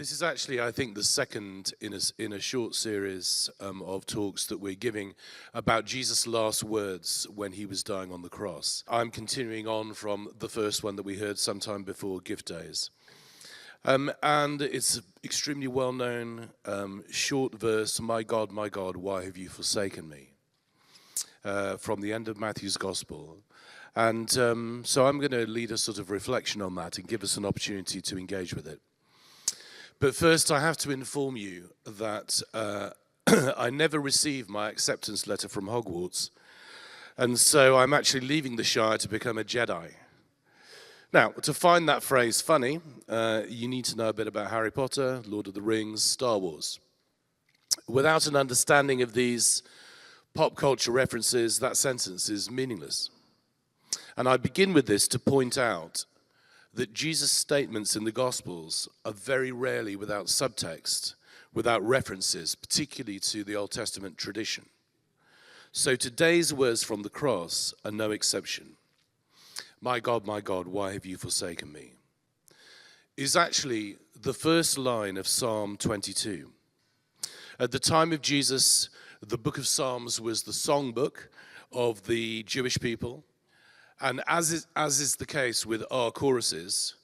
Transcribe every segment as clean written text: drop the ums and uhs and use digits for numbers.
This is actually, I think, the second in a short series of talks that we're giving about Jesus' last words when he was dying on the cross. I'm continuing on from the first one that we heard sometime before Gift Days. And it's an extremely well-known short verse, my God, why have you forsaken me? From the end of Matthew's Gospel. And so I'm going to lead a sort of reflection on that and give us an opportunity to engage with it. But first, I have to inform you that I never received my acceptance letter from Hogwarts, and so I'm actually leaving the Shire to become a Jedi. Now, to find that phrase funny, you need to know a bit about Harry Potter, Lord of the Rings, Star Wars. Without an understanding of these pop culture references, that sentence is meaningless. And I begin with this to point out that Jesus' statements in the Gospels are very rarely without subtext, without references, particularly to the Old Testament tradition. So today's words from the cross are no exception. My God, why have you forsaken me? Is actually the first line of Psalm 22. At the time of Jesus, the book of Psalms was the songbook of the Jewish people. And as is the case with our choruses,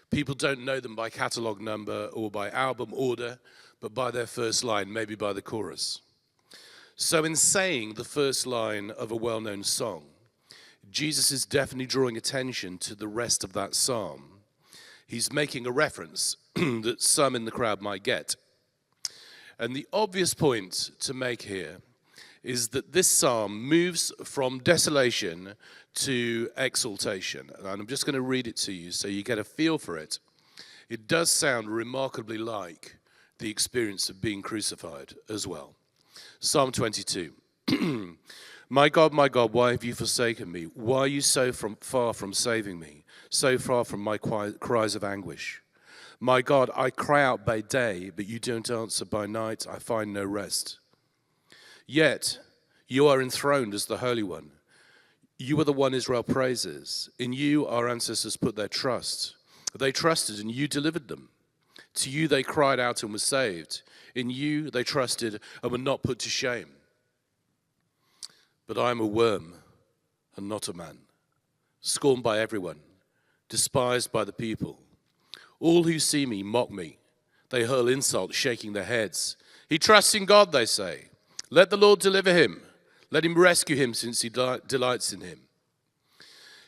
people don't know them by catalog number or by album order, but by their first line, maybe by the chorus. So in saying the first line of a well-known song, Jesus is definitely drawing attention to the rest of that psalm. He's making a reference that some in the crowd might get. And the obvious point to make here is that this psalm moves from desolation to exaltation. And I'm just going to read it to you so you get a feel for it. It does sound remarkably like the experience of being crucified as well. Psalm 22. My God, why have you forsaken me? Why are you so far from saving me, so far from my cries of anguish? My God, I cry out by day, but you don't answer. By night, I find no rest. Yet, you are enthroned as the Holy One. You are the one Israel praises. In you, our ancestors put their trust. They trusted, and you delivered them. To you, they cried out and were saved. In you, they trusted and were not put to shame. But I am a worm and not a man, scorned by everyone, despised by the people. All who see me mock me. They hurl insults, shaking their heads. He trusts in God, they say. Let the Lord deliver him. Let him rescue him, since he delights in him.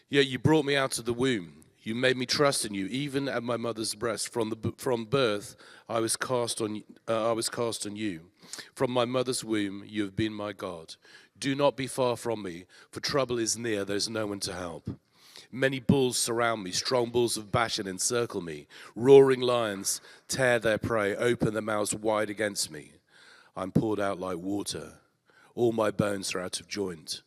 Yet you brought me out of the womb. You made me trust in you, even at my mother's breast. From birth, I was cast on you. From my mother's womb, you have been my God. Do not be far from me, for trouble is near. There's no one to help. Many bulls surround me. Strong bulls of Bashan encircle me. Roaring lions tear their prey, open their mouths wide against me. I'm poured out like water. All my bones are out of joint.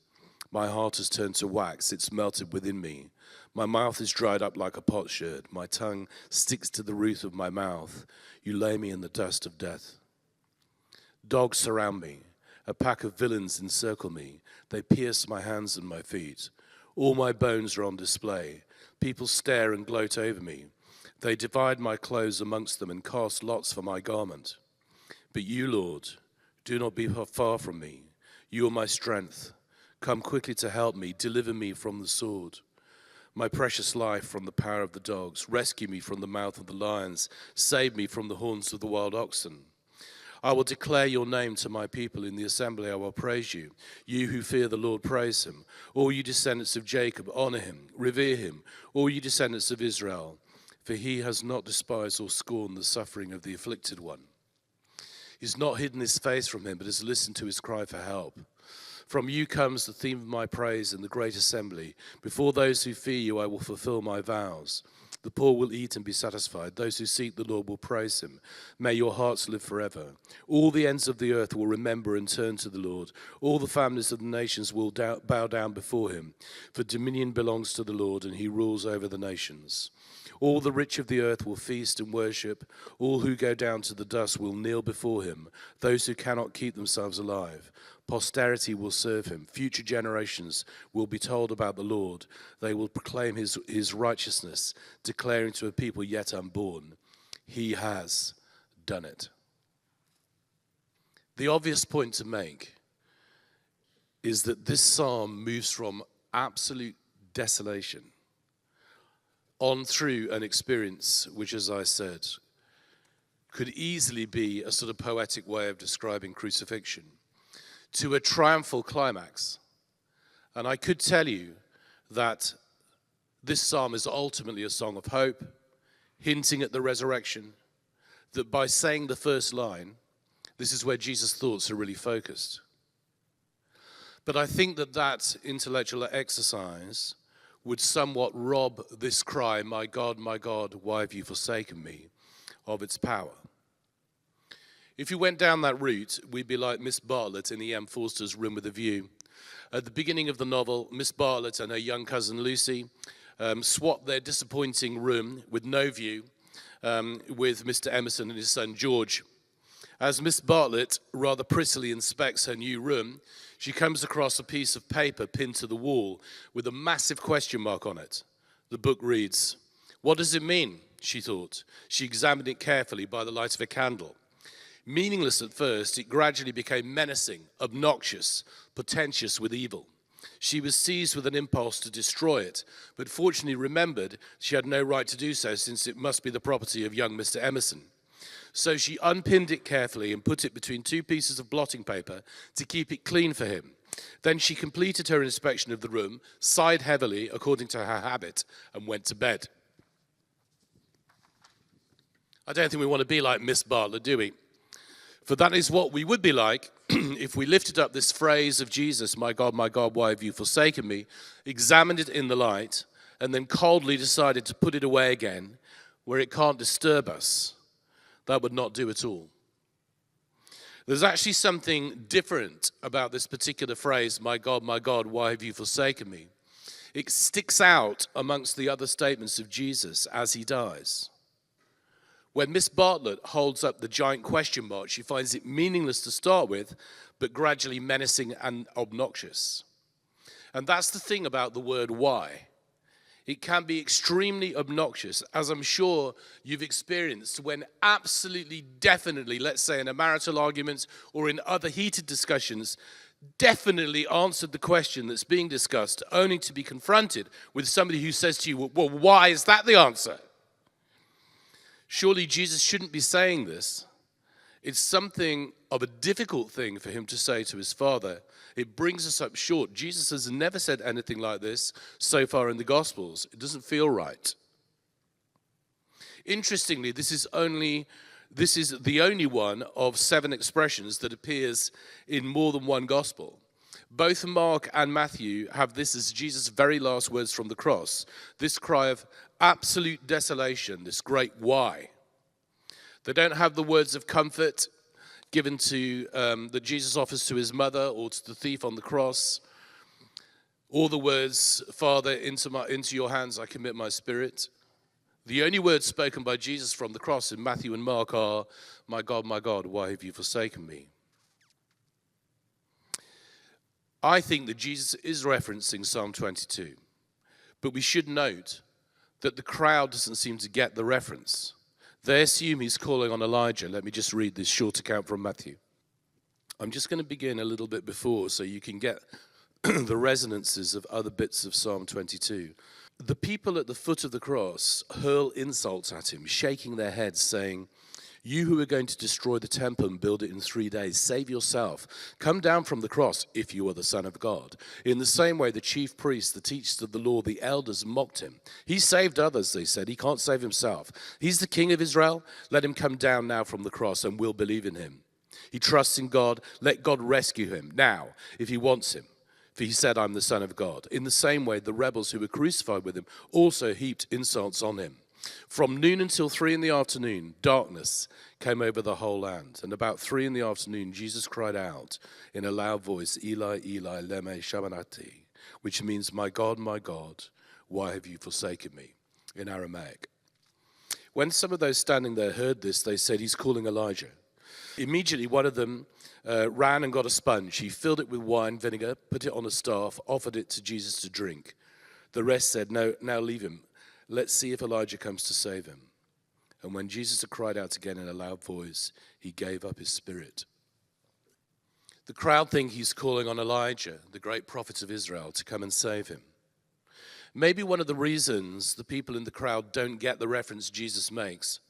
My heart has turned to wax. It's melted within me. My mouth is dried up like a potsherd. My tongue sticks to the roof of my mouth. You lay me in the dust of death. Dogs surround me. A pack of villains encircle me. They pierce my hands and my feet. All my bones are on display. People stare and gloat over me. They divide my clothes amongst them and cast lots for my garment. But you, Lord, do not be far from me. You are my strength. Come quickly to help me. Deliver me from the sword. My precious life from the power of the dogs. Rescue me from the mouth of the lions. Save me from the horns of the wild oxen. I will declare your name to my people. In the assembly I will praise you. You who fear the Lord, praise him. All you descendants of Jacob, honor him, revere him. All you descendants of Israel, for he has not despised or scorned the suffering of the afflicted one. He's not hidden his face from him, but has listened to his cry for help. From you comes the theme of my praise in the great assembly. Before those who fear you, I will fulfill my vows. The poor will eat and be satisfied. Those who seek the Lord will praise him. May your hearts live forever. All the ends of the earth will remember and turn to the Lord. All the families of the nations will bow down before him. For dominion belongs to the Lord, and he rules over the nations. All the rich of the earth will feast and worship. All who go down to the dust will kneel before him. Those who cannot keep themselves alive. Posterity will serve him. Future generations will be told about the Lord. They will proclaim his righteousness, declaring to a people yet unborn, he has done it. The obvious point to make is that this psalm moves from absolute desolation on through an experience which, as I said, could easily be a sort of poetic way of describing crucifixion, to a triumphal climax. And I could tell you that this psalm is ultimately a song of hope, hinting at the resurrection, that by saying the first line, this is where Jesus' thoughts are really focused. But I think that that intellectual exercise would somewhat rob this cry, my God, why have you forsaken me?" of its power. If you went down that route, we'd be like Miss Bartlett in E.M. Forster's Room with a View. At the beginning of the novel, Miss Bartlett and her young cousin Lucy swap their disappointing room with no view with Mr. Emerson and his son George. As Miss Bartlett rather prettily inspects her new room, she comes across a piece of paper pinned to the wall with a massive question mark on it. The book reads, "What does it mean?" she thought. She examined it carefully by the light of a candle. Meaningless at first, it gradually became menacing, obnoxious, portentous with evil. She was seized with an impulse to destroy it, but fortunately remembered she had no right to do so, since it must be the property of young Mr. Emerson. So she unpinned it carefully and put it between two pieces of blotting paper to keep it clean for him. Then she completed her inspection of the room, sighed heavily according to her habit, and went to bed. I don't think we want to be like Miss Bartlett, do we? For that is what we would be like if we lifted up this phrase of Jesus, my God, why have you forsaken me?" examined it in the light, and then coldly decided to put it away again where it can't disturb us. That would not do at all. There's actually something different about this particular phrase, my God, why have you forsaken me? It sticks out amongst the other statements of Jesus as he dies. When Miss Bartlett holds up the giant question mark, she finds it meaningless to start with, but gradually menacing and obnoxious. And that's the thing about the word why. It can be extremely obnoxious, as I'm sure you've experienced when absolutely, definitely, let's say in a marital argument or in other heated discussions, definitely answered the question that's being discussed, only to be confronted with somebody who says to you, well, why is that the answer? Surely Jesus shouldn't be saying this. It's something of a difficult thing for him to say to his Father. It brings us up short. Jesus has never said anything like this so far in the Gospels. It doesn't feel right. Interestingly, this is the only one of 7 expressions that appears in more than one Gospel. Both Mark and Matthew have this as Jesus' very last words from the cross. This cry of absolute desolation, this great why. They don't have the words of comfort given to that Jesus offers to his mother or to the thief on the cross, or the words, "Father, into your hands I commit my spirit." The only words spoken by Jesus from the cross in Matthew and Mark are, my God, why have you forsaken me?" I think that Jesus is referencing Psalm 22, but we should note that the crowd doesn't seem to get the reference. They assume he's calling on Elijah. Let me just read this short account from Matthew. I'm just going to begin a little bit before so you can get the resonances of other bits of Psalm 22. The people at the foot of the cross hurl insults at him, shaking their heads, saying, "You who are going to destroy the temple and build it in 3 days, save yourself. Come down from the cross if you are the Son of God." In the same way, the chief priests, the teachers of the law, the elders mocked him. "He saved others," they said. "He can't save himself. He's the King of Israel. Let him come down now from the cross and we'll believe in him. He trusts in God. Let God rescue him now if he wants him. For he said, I'm the Son of God." In the same way, the rebels who were crucified with him also heaped insults on him. From noon until 3 in the afternoon, darkness came over the whole land. And about 3 in the afternoon, Jesus cried out in a loud voice, "Eli, Eli, lema sabachthani," which means, my God, why have you forsaken me?" in Aramaic. When some of those standing there heard this, they said, "He's calling Elijah." Immediately, one of them ran and got a sponge. He filled it with wine vinegar, put it on a staff, offered it to Jesus to drink. The rest said, "No, now leave him. Let's see if Elijah comes to save him." And when Jesus had cried out again in a loud voice, he gave up his spirit. The crowd think he's calling on Elijah, the great prophet of Israel, to come and save him. Maybe one of the reasons the people in the crowd don't get the reference Jesus makes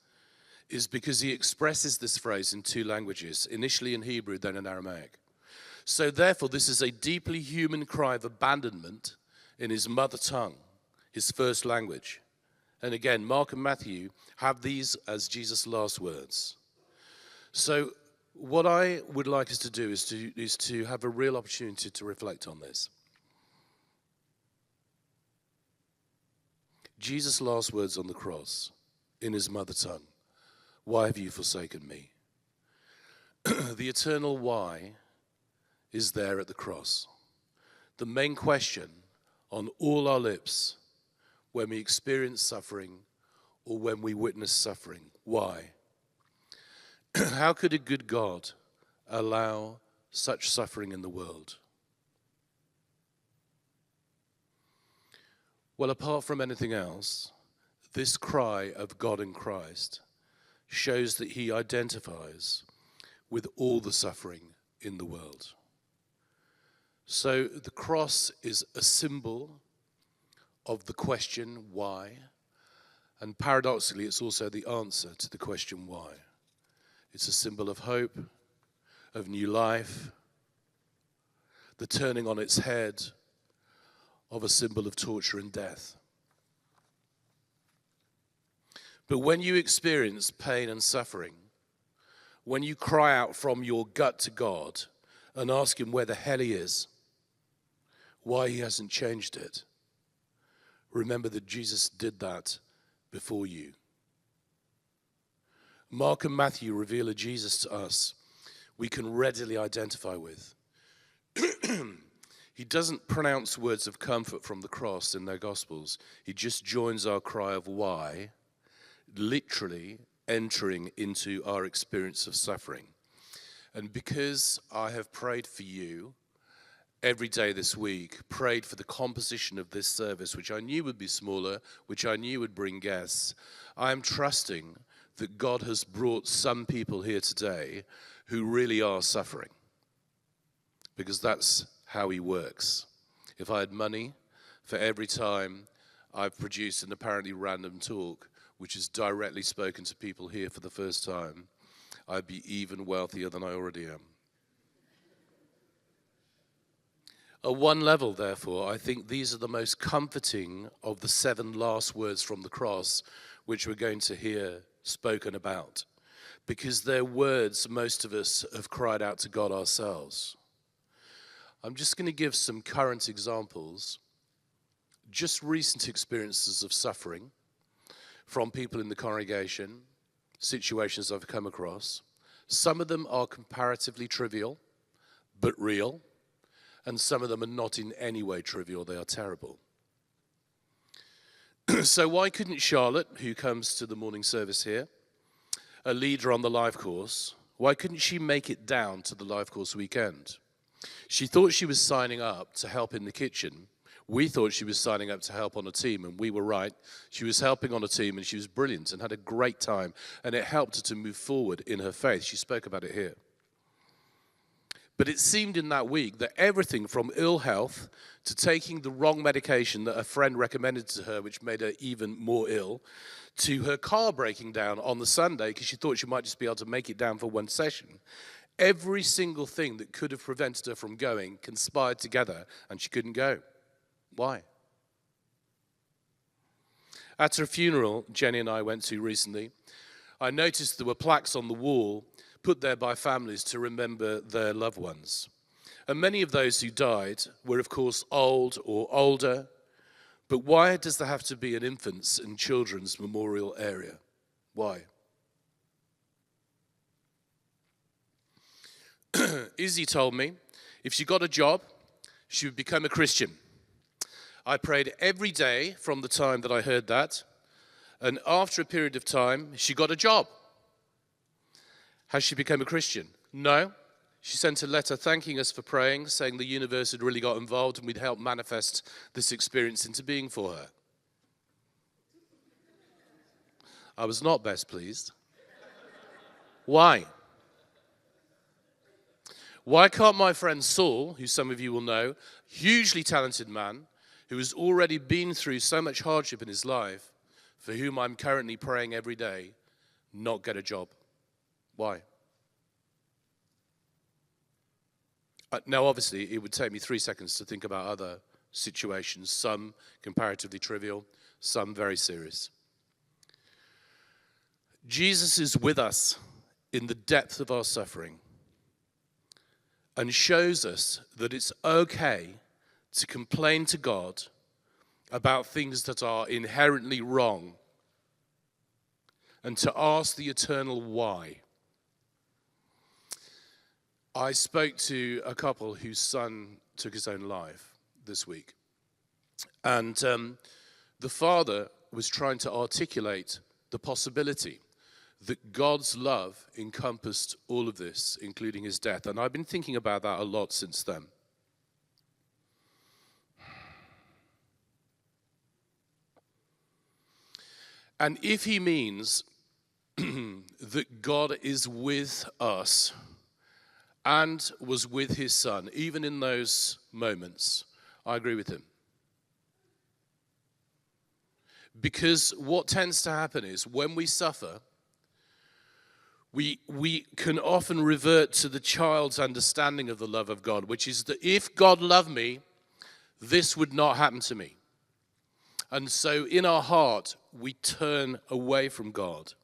is because he expresses this phrase in two languages, initially in Hebrew, then in Aramaic. So therefore, this is a deeply human cry of abandonment in his mother tongue, his first language. And again, Mark and Matthew have these as Jesus' last words. So what I would like us to do is to have a real opportunity to reflect on this. Jesus' last words on the cross in his mother tongue. Why have you forsaken me? The eternal why is there at the cross. The main question on all our lips when we experience suffering or when we witness suffering. Why? How could a good God allow such suffering in the world? Well, apart from anything else, this cry of God in Christ shows that he identifies with all the suffering in the world. So the cross is a symbol of the question why, and paradoxically it's also the answer to the question why. It's a symbol of hope, of new life, the turning on its head of a symbol of torture and death. But when you experience pain and suffering, when you cry out from your gut to God and ask him where the hell he is, why he hasn't changed it, remember that Jesus did that before you. Mark and Matthew reveal a Jesus to us we can readily identify with. He doesn't pronounce words of comfort from the cross in their Gospels. He just joins our cry of why, literally entering into our experience of suffering. And because I have prayed for you every day this week, prayed for the composition of this service, which I knew would be smaller, which I knew would bring guests, I am trusting that God has brought some people here today who really are suffering. Because that's how he works. If I had money for every time I've produced an apparently random talk, which is directly spoken to people here for the first time, I'd be even wealthier than I already am. At one level, therefore, I think these are the most comforting of the 7 last words from the cross, which we're going to hear spoken about, because they're words most of us have cried out to God ourselves. I'm just going to give some current examples, just recent experiences of suffering from people in the congregation, situations I've come across. Some of them are comparatively trivial, but real, and some of them are not in any way trivial, they are terrible. So why couldn't Charlotte, who comes to the morning service here, a leader on the life course, why couldn't she make it down to the life course weekend? She thought she was signing up to help in the kitchen. We thought she was signing up to help on a team, and we were right. She was helping on a team, and she was brilliant and had a great time, and it helped her to move forward in her faith. She spoke about it here. But it seemed in that week that everything from ill health to taking the wrong medication that a friend recommended to her, which made her even more ill, to her car breaking down on the Sunday because she thought she might just be able to make it down for one session. Every single thing that could have prevented her from going conspired together, and she couldn't go. Why? At her funeral, Jenny and I went to recently, I noticed there were plaques on the wall put there by families to remember their loved ones. And many of those who died were, of course, old or older. But why does there have to be an infants and children's memorial area? Why? Izzy told me if she got a job, she would become a Christian. I prayed every day from the time that I heard that, and after a period of time, she got a job. Has she become a Christian? No. She sent a letter thanking us for praying, saying the universe had really got involved and we'd help manifest this experience into being for her. I was not best pleased. Why? Why can't my friend Saul, who some of you will know, hugely talented man, who has already been through so much hardship in his life, for whom I'm currently praying every day, not get a job? Why? Now, obviously, it would take me 3 seconds to think about other situations, some comparatively trivial, some very serious. Jesus is with us in the depth of our suffering and shows us that it's okay to complain to God about things that are inherently wrong and to ask the eternal why. I spoke to a couple whose son took his own life this week. And the father was trying to articulate the possibility that God's love encompassed all of this, including his death. And I've been thinking about that a lot since then. And if he means that God is with us and was with his son, even in those moments, I agree with him. Because what tends to happen is when we suffer, we can often revert to the child's understanding of the love of God, which is that if God loved me, this would not happen to me. And so in our heart, we turn away from God.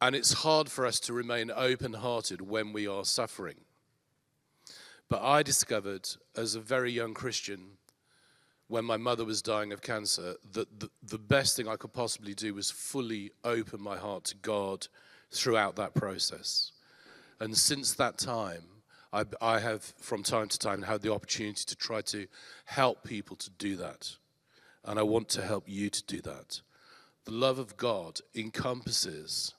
And it's hard for us to remain open-hearted when we are suffering. But I discovered as a very young Christian, when my mother was dying of cancer, that the best thing I could possibly do was fully open my heart to God throughout that process. And since that time, I have, from time to time, had the opportunity to try to help people to do that. And I want to help you to do that. The love of God encompasses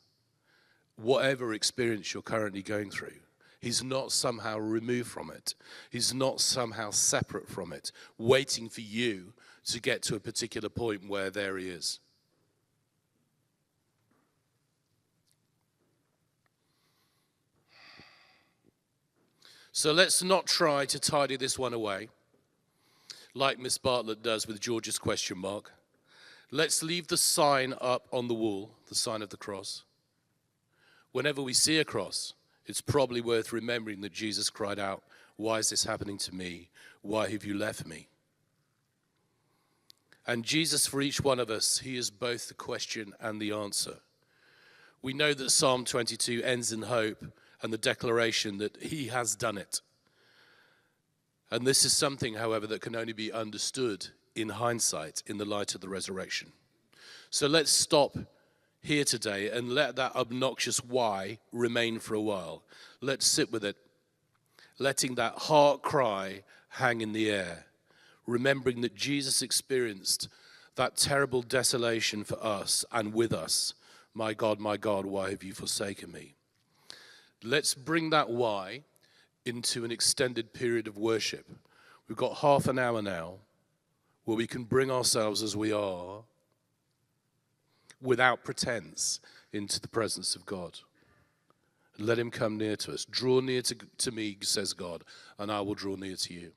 whatever experience you're currently going through. He's not somehow removed from it. He's not somehow separate from it, waiting for you to get to a particular point where there he is. So let's not try to tidy this one away, like Miss Bartlett does with George's question mark. Let's leave the sign up on the wall, the sign of the cross. Whenever we see a cross, it's probably worth remembering that Jesus cried out, "Why is this happening to me? Why have you left me?" And Jesus, for each one of us, he is both the question and the answer. We know that Psalm 22 ends in hope and the declaration that he has done it. And this is something, however, that can only be understood in hindsight, in the light of the resurrection. So let's stop here today and let that obnoxious why remain for a while. Let's sit with it, letting that heart cry hang in the air, remembering that Jesus experienced that terrible desolation for us and with us. My God, why have you forsaken me? Let's bring that why into an extended period of worship. We've got half an hour now where we can bring ourselves as we are, without pretense, into the presence of God. Let him come near to us. Draw near to me, says God, and I will draw near to you.